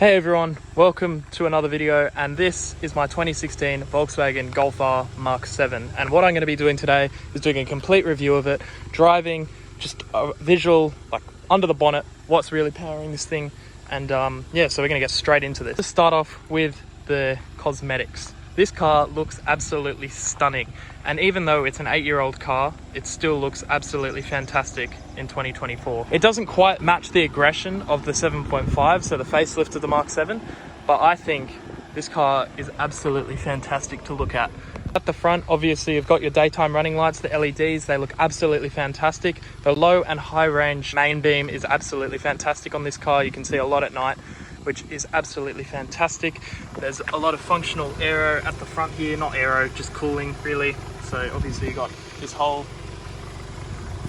Hey everyone, welcome to another video, and this is my 2016 Volkswagen Golf R Mk7. And what I'm going to be doing today is doing a complete review of it, driving, just a visual, like under the bonnet, what's really powering this thing. And yeah, so we're going to get straight into this. Let's start off with the cosmetics. This car looks absolutely stunning, and even though it's an 8-year-old car, it still looks absolutely fantastic in 2024. It doesn't quite match the aggression of the 7.5, so the facelift of the Mk7, but I think this car is absolutely fantastic to look at. At the front, obviously, you've got your daytime running lights, the LEDs, they look absolutely fantastic. The low and high range main beam is absolutely fantastic on this car. You can see a lot at night, which is absolutely fantastic. There's a lot of functional aero at the front here, not aero, just cooling really. So obviously you got this whole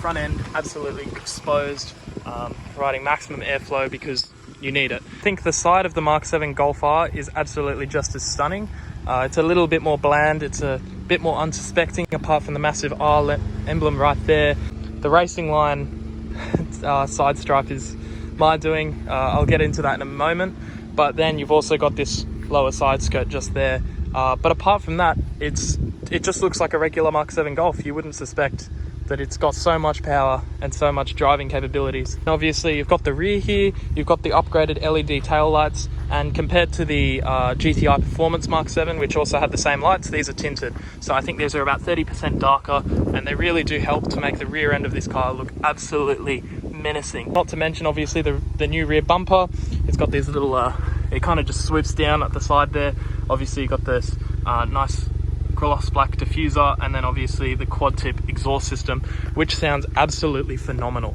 front end absolutely exposed, providing maximum airflow because you need it. I think the side of the Mk7 Golf R is absolutely just as stunning. It's a little bit more bland, it's a bit more unsuspecting apart from the massive R emblem right there. The Racingline side stripe is my doing. I'll get into that in a moment, but then you've also got this lower side skirt just there, but apart from that, it just looks like a regular Mk7 Golf. You wouldn't suspect that it's got so much power and so much driving capabilities. And obviously you've got the rear here, you've got the upgraded LED tail lights, and compared to the GTI Performance Mk7, which also had the same lights, these are tinted, so I think these are about 30% darker, and they really do help to make the rear end of this car look absolutely menacing. Not to mention obviously the new rear bumper. It's got these little it kind of just swoops down at the side there. Obviously you've got this nice gloss black diffuser, and then obviously the quad tip exhaust system, which sounds absolutely phenomenal.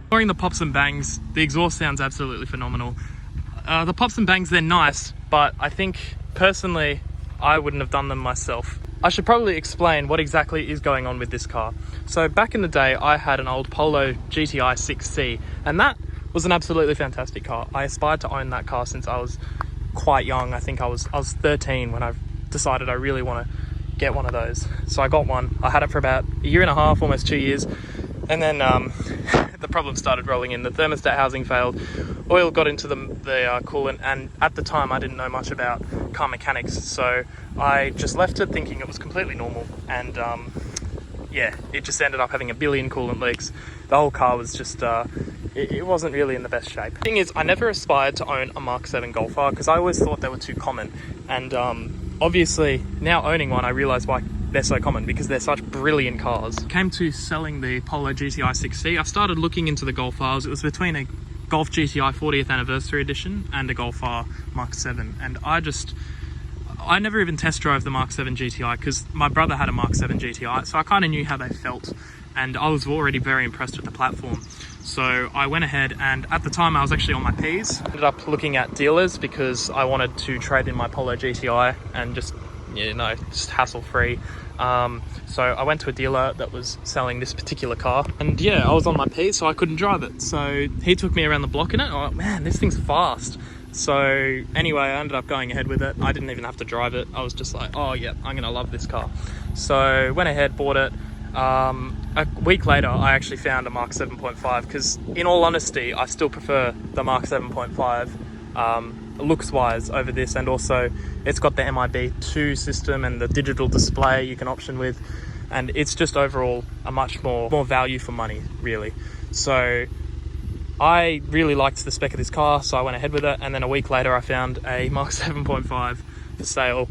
Ignoring the pops and bangs, the exhaust sounds absolutely phenomenal. The pops and bangs, they're nice, but I think personally I wouldn't have done them myself. I should probably explain what exactly is going on with this car. So back in the day I had an old Polo GTI 6C, and that was an absolutely fantastic car. I aspired to own that car since I was quite young. I think I was 13 when I decided I really want to get one of those. So I got one. I had it for about a year and a half, almost 2 years. And then the problem started rolling in. The thermostat housing failed, oil got into the coolant, and at the time I didn't know much about car mechanics, so I just left it thinking it was completely normal, and yeah, it just ended up having a billion coolant leaks. The whole car was just, it wasn't really in the best shape. The thing is, I never aspired to own a Mk7 Golf R because I always thought they were too common, and obviously now owning one I realise why they're so common, because they're such brilliant cars. Came to selling the Polo GTI 6C, I started looking into the Golf Rs. It was between a Golf GTI 40th Anniversary Edition and a Golf R Mk7, and I never even test drove the Mk7 GTI because my brother had a Mk7 GTI, so I kind of knew how they felt, and I was already very impressed with the platform. So I went ahead, and at the time I was actually on my P's. Ended up looking at dealers because I wanted to trade in my Polo GTI and just, you know, just hassle free. So I went to a dealer that was selling this particular car, and yeah, I was on my P, so I couldn't drive it. So he took me around the block in it. Oh man, this thing's fast. So anyway, I ended up going ahead with it. I didn't even have to drive it. I was just like, oh yeah, I'm gonna love this car. So went ahead, bought it. A week later, I actually found a Mark 7.5 because, in all honesty, I still prefer the Mark 7.5 looks wise over this, and also it's got the MIB2 system and the digital display you can option with, and it's just overall a much more value for money really. So I really liked the spec of this car, so I went ahead with it, and then a week later I found a Mark 7.5 for sale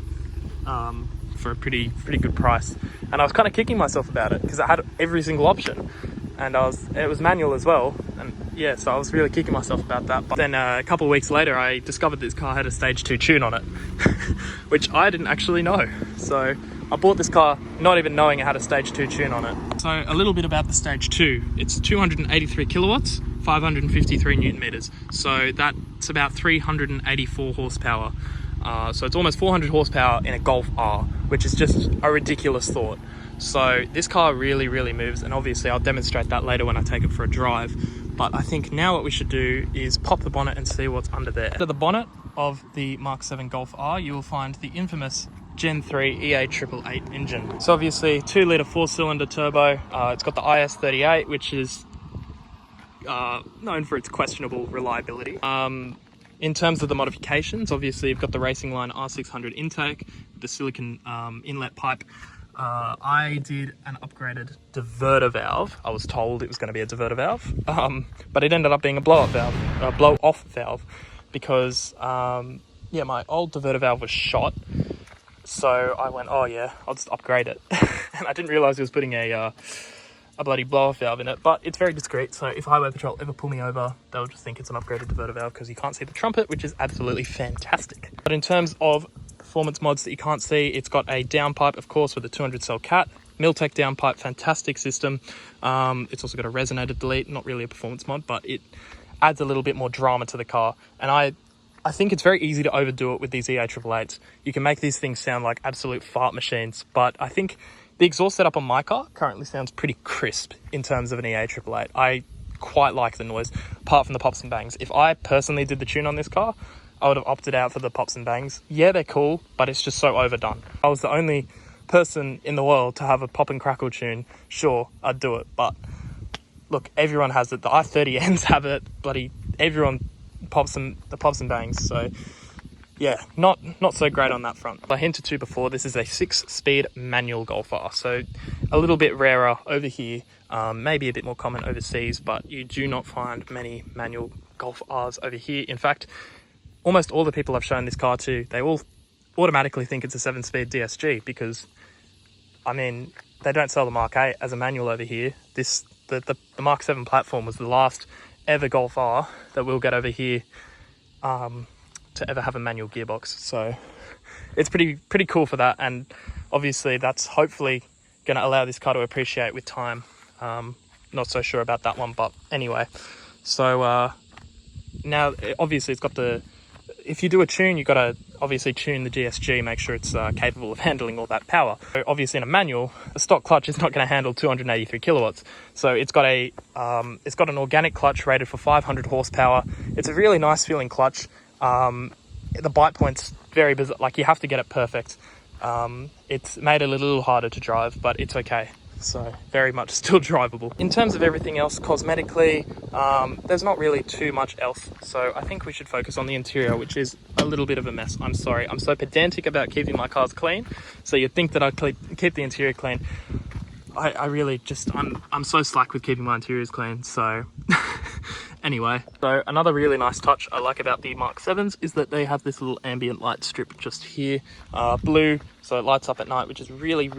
for a pretty good price, and I was kind of kicking myself about it because it had every single option, and it was manual as well, and yeah, so I was really kicking myself about that. But then a couple of weeks later I discovered this car had a stage 2 tune on it which I didn't actually know, so I bought this car not even knowing it had a stage 2 tune on it. So a little bit about the stage 2. It's 283 kilowatts, 553 newton meters, so that's about 384 horsepower. So it's almost 400 horsepower in a Golf R, which is just a ridiculous thought. So this car really, really moves, and obviously I'll demonstrate that later when I take it for a drive. But I think now what we should do is pop the bonnet and see what's under there. Under the bonnet of the Mk7 Golf R, you will find the infamous Gen 3 EA888 engine. So obviously 2-litre 4-cylinder turbo. It's got the IS38, which is known for its questionable reliability. In terms of the modifications, obviously you've got the Racingline R600 intake, the silicon inlet pipe. I did an upgraded diverter valve. I was told it was going to be a diverter valve, but it ended up being a blow-up valve, a blow-off valve, because yeah, my old diverter valve was shot. So I went, oh yeah, I'll just upgrade it. And I didn't realise it was putting a bloody blow-off valve in it, but it's very discreet, so if Highway Patrol ever pull me over, they'll just think it's an upgraded diverter valve because you can't see the trumpet, which is absolutely fantastic. But in terms of performance mods that you can't see, it's got a downpipe, of course, with a 200 cell cat, Miltech downpipe, fantastic system. It's also got a resonator delete, not really a performance mod, but it adds a little bit more drama to the car. And I think it's very easy to overdo it with these EA888s. You can make these things sound like absolute fart machines, but I think the exhaust setup on my car currently sounds pretty crisp in terms of an EA888. I quite like the noise, apart from the pops and bangs. If I personally did the tune on this car, I would have opted out for the pops and bangs. Yeah, they're cool, but it's just so overdone. If I was the only person in the world to have a pop and crackle tune, sure, I'd do it. But look, everyone has it. The i30Ns have it. Bloody everyone pops and bangs. So yeah, not so great on that front. I hinted to before, this is a 6-speed manual Golf R, so a little bit rarer over here, maybe a bit more common overseas, but you do not find many manual Golf Rs over here. In fact, almost all the people I've shown this car to, they all automatically think it's a 7-speed DSG because, I mean, they don't sell the Mark 8 as a manual over here. The Mk7 platform was the last ever Golf R that we'll get over here to ever have a manual gearbox. So it's pretty cool for that, and obviously that's hopefully going to allow this car to appreciate with time. Not so sure about that one, but anyway. So now obviously it's got the, if you do a tune, you've got to obviously tune the DSG, make sure it's capable of handling all that power. So obviously in a manual, a stock clutch is not going to handle 283 kilowatts. So it's got an organic clutch rated for 500 horsepower. It's a really nice feeling clutch. The bite point's very bizarre, like you have to get it perfect. It's made it a little harder to drive, but it's okay. So very much still drivable. In terms of everything else cosmetically, there's not really too much else. So I think we should focus on the interior, which is a little bit of a mess. I'm sorry, I'm so pedantic about keeping my cars clean. So you'd think that I'd keep the interior clean. I really just, I'm so slack with keeping my interiors clean, so anyway. So another really nice touch I like about the Mk7s is that they have this little ambient light strip just here, blue, so it lights up at night, which is really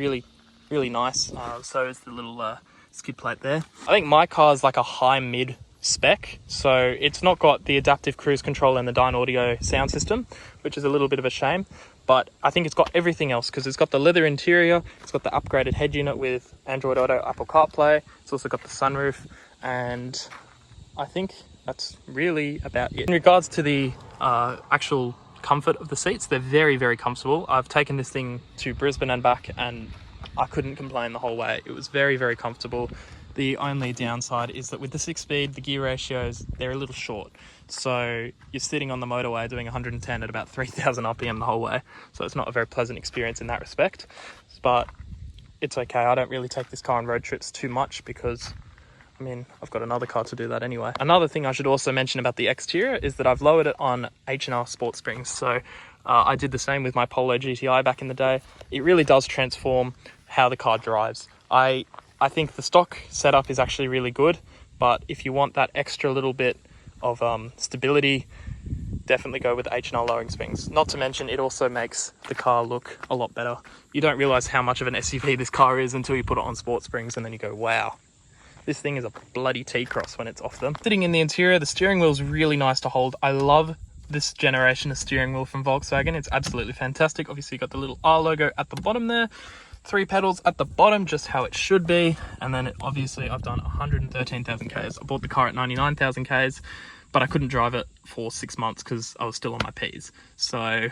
nice. So is the little skid plate there. I think my car is like a high mid spec, so it's not got the adaptive cruise control and the Dyne Audio sound system, which is a little bit of a shame. But I think it's got everything else because it's got the leather interior, it's got the upgraded head unit with Android Auto, Apple CarPlay, it's also got the sunroof, and I think that's really about it. In regards to the actual comfort of the seats, they're very comfortable. I've taken this thing to Brisbane and back and I couldn't complain the whole way. It was very comfortable. The only downside is that with the 6-speed, the gear ratios, they're a little short. So you're sitting on the motorway doing 110 at about 3,000 RPM the whole way. So it's not a very pleasant experience in that respect, but it's okay. I don't really take this car on road trips too much because, I mean, I've got another car to do that anyway. Another thing I should also mention about the exterior is that I've lowered it on H&R Sport Springs. So I did the same with my Polo GTI back in the day. It really does transform how the car drives. I think the stock setup is actually really good, but if you want that extra little bit of stability, definitely go with H&R lowering springs. Not to mention, it also makes the car look a lot better. You don't realize how much of an SUV this car is until you put it on sport springs, and then you go, wow, this thing is a bloody T-Cross when it's off them. Sitting in the interior, the steering wheel is really nice to hold. I love this generation of steering wheel from Volkswagen. It's absolutely fantastic. Obviously, you got the little R logo at the bottom there. 3 pedals at the bottom, just how it should be. And then obviously I've done 113,000 Ks. I bought the car at 99,000 Ks, but I couldn't drive it for 6 months because I was still on my Ps. So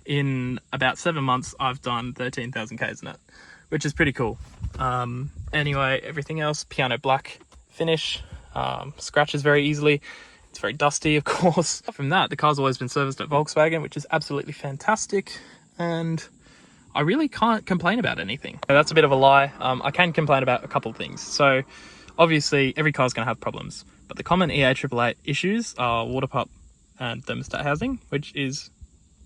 in about 7 months, I've done 13,000 Ks in it, which is pretty cool. Anyway, everything else, piano black finish, scratches very easily. It's very dusty, of course. Apart from that, the car's always been serviced at Volkswagen, which is absolutely fantastic, and I really can't complain about anything. That's a bit of a lie. I can complain about a couple of things. So obviously every car's going to have problems, but the common EA888 issues are water pump and thermostat housing, which is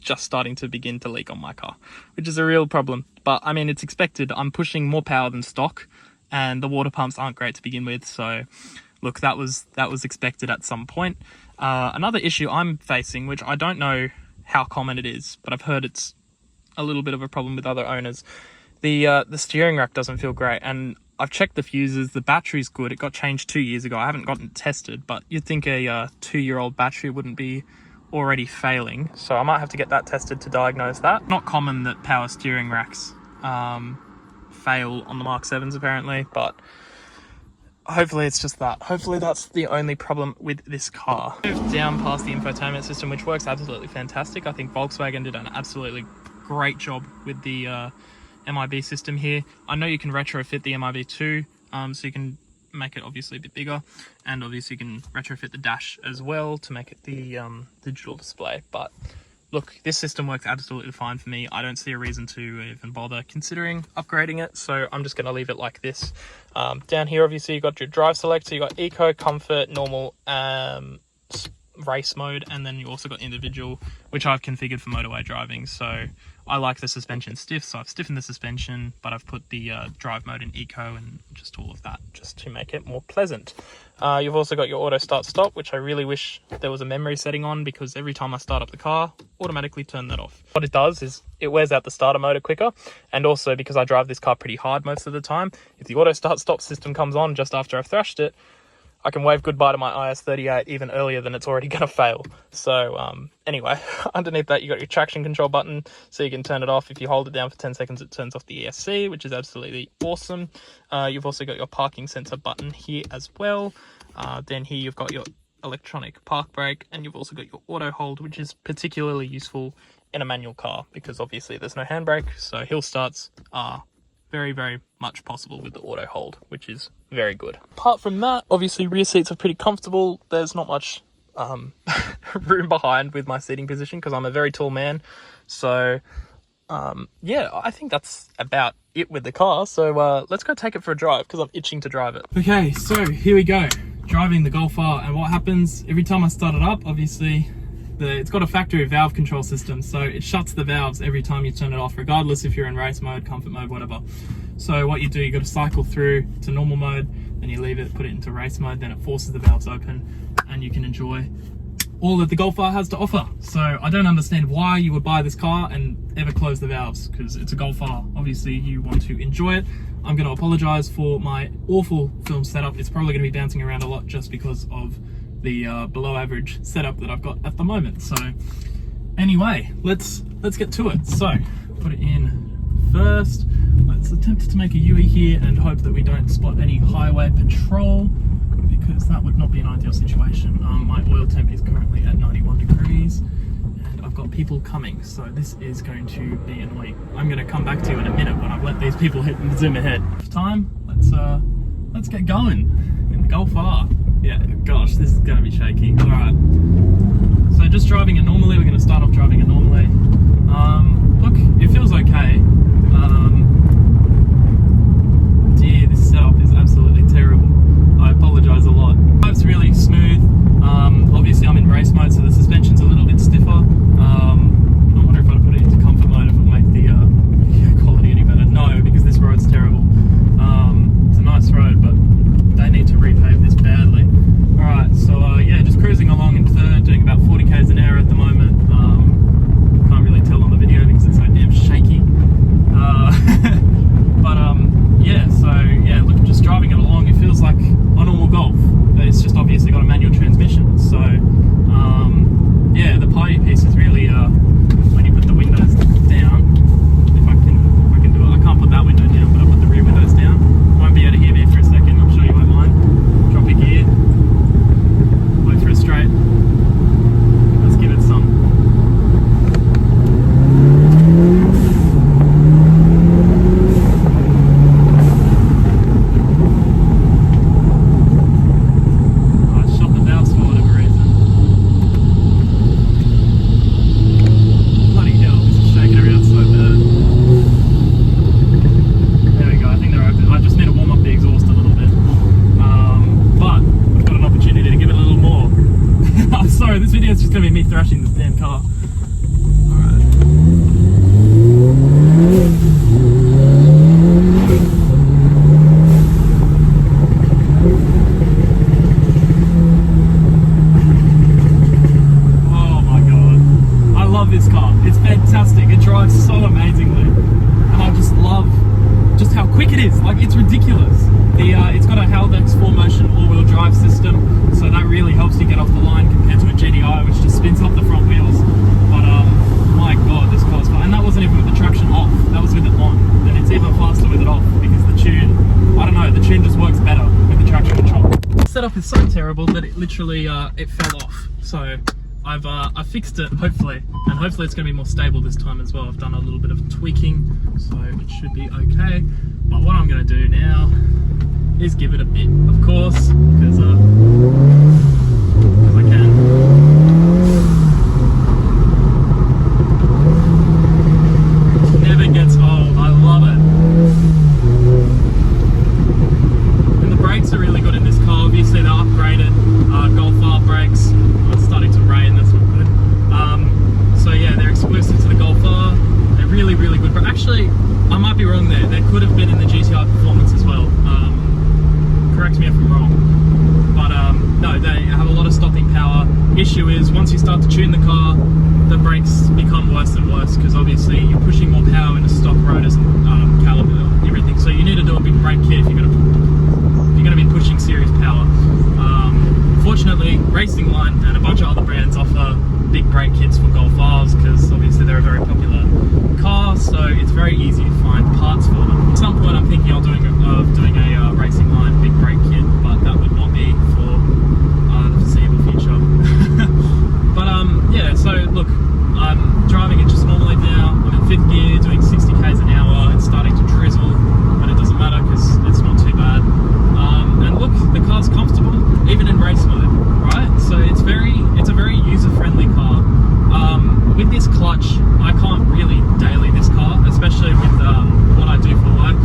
just starting to begin to leak on my car, which is a real problem. But I mean, it's expected. I'm pushing more power than stock, and the water pumps aren't great to begin with. So look, that was expected at some point. Another issue I'm facing, which I don't know how common it is, but I've heard it's a little bit of a problem with other owners. The steering rack doesn't feel great, and I've checked the fuses. The battery's good. It got changed 2 years ago. I haven't gotten it tested, but you'd think a 2-year-old battery wouldn't be already failing, so I might have to get that tested to diagnose that. Not common that power steering racks fail on the Mk7s apparently, but hopefully it's just that. Hopefully that's the only problem with this car. Moved down past the infotainment system, which works absolutely fantastic. I think Volkswagen did an absolutely great job with the MIB system here. I know you can retrofit the MIB too, so you can make it obviously a bit bigger, and obviously you can retrofit the dash as well to make it the digital display. But look, this system works absolutely fine for me. I don't see a reason to even bother considering upgrading it, so I'm just going to leave it like this. Down here obviously you got your drive select, so you got eco, comfort, normal, race mode, and then you also got individual, which I've configured for motorway driving. So I like the suspension stiff, so I've stiffened the suspension, but I've put the drive mode in eco and just all of that just to make it more pleasant. You've also got your auto start stop, which I really wish there was a memory setting on, because every time I start up the car, automatically turn that off. What it does is it wears out the starter motor quicker, and also because I drive this car pretty hard most of the time, if the auto start stop system comes on just after I've thrashed it, I can wave goodbye to my IS38 even earlier than it's already going to fail. So anyway, underneath that you got your traction control button, so you can turn it off. If you hold it down for 10 seconds, it turns off the ESC, which is absolutely awesome. You've also got your parking sensor button here as well. Then here you've got your electronic park brake, and you've also got your auto hold, which is particularly useful in a manual car because obviously there's no handbrake, so hill starts are very, very much possible with the auto hold, which is very good. Apart from that, obviously rear seats are pretty comfortable. There's not much room behind with my seating position because I'm a very tall man. So yeah, I think that's about it with the car. So let's go take it for a drive because I'm itching to drive it. Okay, so here we go, driving the Golf R, and what happens every time I start it up, obviously it's got a factory valve control system, so it shuts the valves every time you turn it off, regardless if you're in race mode, comfort mode, whatever. So what you do, you got to cycle through to normal mode, then you leave it, put it into race mode, then it forces the valves open, and you can enjoy all that the Golf R has to offer. So I don't understand why you would buy this car and ever close the valves, because it's a Golf R. Obviously you want to enjoy it. I'm going to apologize for my awful film setup. It's probably going to be bouncing around a lot just because of the below average setup that I've got at the moment. So anyway, let's get to it. So put it in first. Let's attempt to make a UE here and hope that we don't spot any highway patrol, because that would not be an ideal situation. My oil temp is currently at 91 degrees and I've got people coming, so this is going to be annoying. I'm going to come back to you in a minute when I've let these people hit and zoom ahead. Time, let's get going in the Golf R. Yeah, gosh, this is going to be shaky. All right, so just driving it normally. We're going to start off driving it normally. Look, it feels okay. Dear, this setup is absolutely terrible. I apologize a lot. It's really smooth. Obviously I'm in race mode, so the suspension's a little bit stiffer. I wonder if I'd put it into comfort mode if it would make the quality any better. No, because this road's terrible. It's a nice road, but they need to repave this badly. Alright, so yeah, just cruising along in third, doing about 40 k's an hour at the moment. Can't really tell on the video because it's so damn shaky. same car. Oh my god, I love this car. It's fantastic. It drives so amazingly, and I just love just how quick it is. Like, it's ridiculous. It's got a Haldex 4Motion all-wheel drive system, so that really helps you get off the line compared to a GDI, which just spins up the front wheels. But my god, this car's fun. And that wasn't even with the traction off, that was with it on. And it's even faster with it off, because the tune, I don't know, the tune just works better with the traction control. The setup is so terrible that it literally, it fell off. So I fixed it, hopefully, and hopefully it's going to be more stable this time as well. I've done a little bit of tweaking, so it should be okay. But what I'm going to do now is give it a bit, of course, because I can. Never gets old. I love it. And the brakes are really good in this car. Obviously, they're upgraded Golf R brakes. Oh, it's starting to rain. That's not good. So yeah, they're exclusive to the Golf R. They're really, really good. But actually, I might be wrong there. They could have been in the GTI Performance as well. Correct me if I'm wrong. But no, they have a lot of stopping power. Issue is, once you start to tune the car, the brakes become worse and worse, because obviously you're pushing more power into stock rotors and caliper and everything. So you need to do a big brake kit if you're going to be pushing serious power. Fortunately, Racingline and a bunch of other brands offer big brake kits for Golf R's, because obviously they're a very popular car, so it's very easy to find parts for them. At some point I'm thinking of doing a Racingline big brake kit, but that would not be for the foreseeable future. But yeah, so look, I'm driving it just normally now. I'm in 5th gear, doing 60 k's an hour. It's starting to drizzle, but it doesn't matter because it's not too bad. And look, the car's comfortable, even in race mode, right? So it's a very user-friendly car. With this clutch, I can't really daily this car, especially with what I do for work.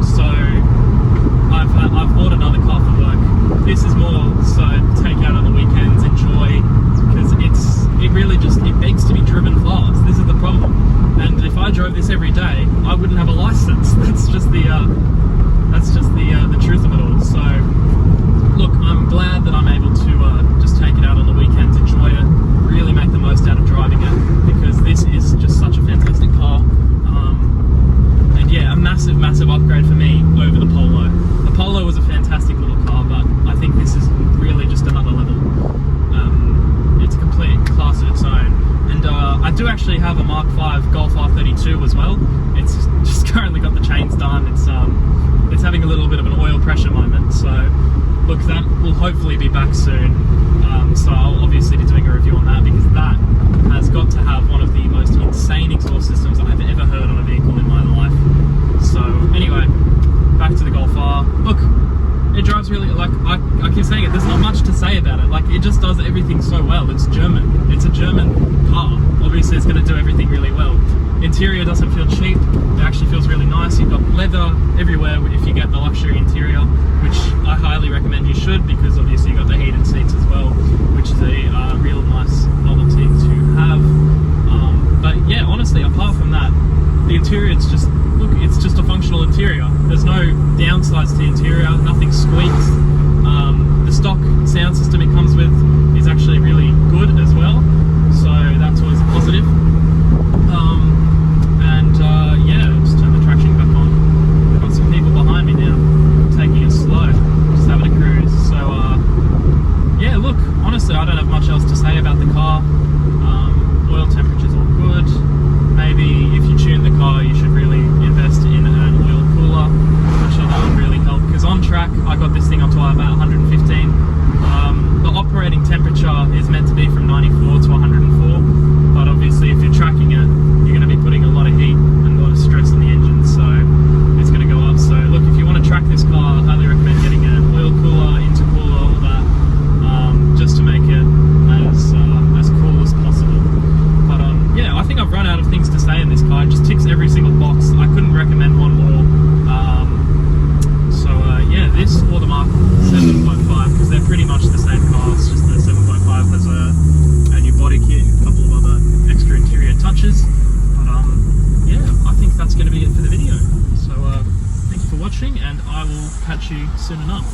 So I've bought another car for work. This is more so take out on the weekends, enjoy, because it begs to be driven fast. This is the problem. And if I drove this every day, I wouldn't have a license. That's just the truth of it all. So look, I'm glad that I'm able to just take it out on the weekends, enjoy it, really make the most out of driving it, because this is just such a fantastic car. And yeah, a massive upgrade for me over the Polo. The Polo was a fantastic little car, but I think this is really just another level. It's a complete class of its own. And I do actually have a Mark V Golf R32 as well. It's just currently got the chains done. It's having a little bit of an oil pressure moment, so look, that will hopefully be back soon. So I'll obviously be doing a review on that, because that has got to have one of the most insane exhaust systems I've ever heard on a vehicle in my life. So anyway, back to the Golf R. Look, it drives really, like, I keep saying it, there's not much to say about it. Like, it just does everything so well. It's German. It's a German car. Obviously, it's going to do everything really well. Interior doesn't feel cheap. It actually feels really nice. You've got leather everywhere if you get the luxury interior, which I highly recommend you should, because obviously you've got the heated seats as well, which is a real nice novelty to have. But yeah, honestly, apart from that, the interior, it's just a functional interior. There's no downsides to the interior, nothing squeaks. The stock sound system it comes with is actually really good as well, so that's always a positive. Yeah, just turn the traction back on. We've got some people behind me now, taking it slow, just having a cruise. So yeah, look, honestly, I don't have much else to say about the car. Oil temperature's all good. Maybe if you tune the car, you should really invest in an oil cooler, which I know would really help, because on track I got this thing up to about 115. The operating temperature is meant to be from 95 will catch you soon enough.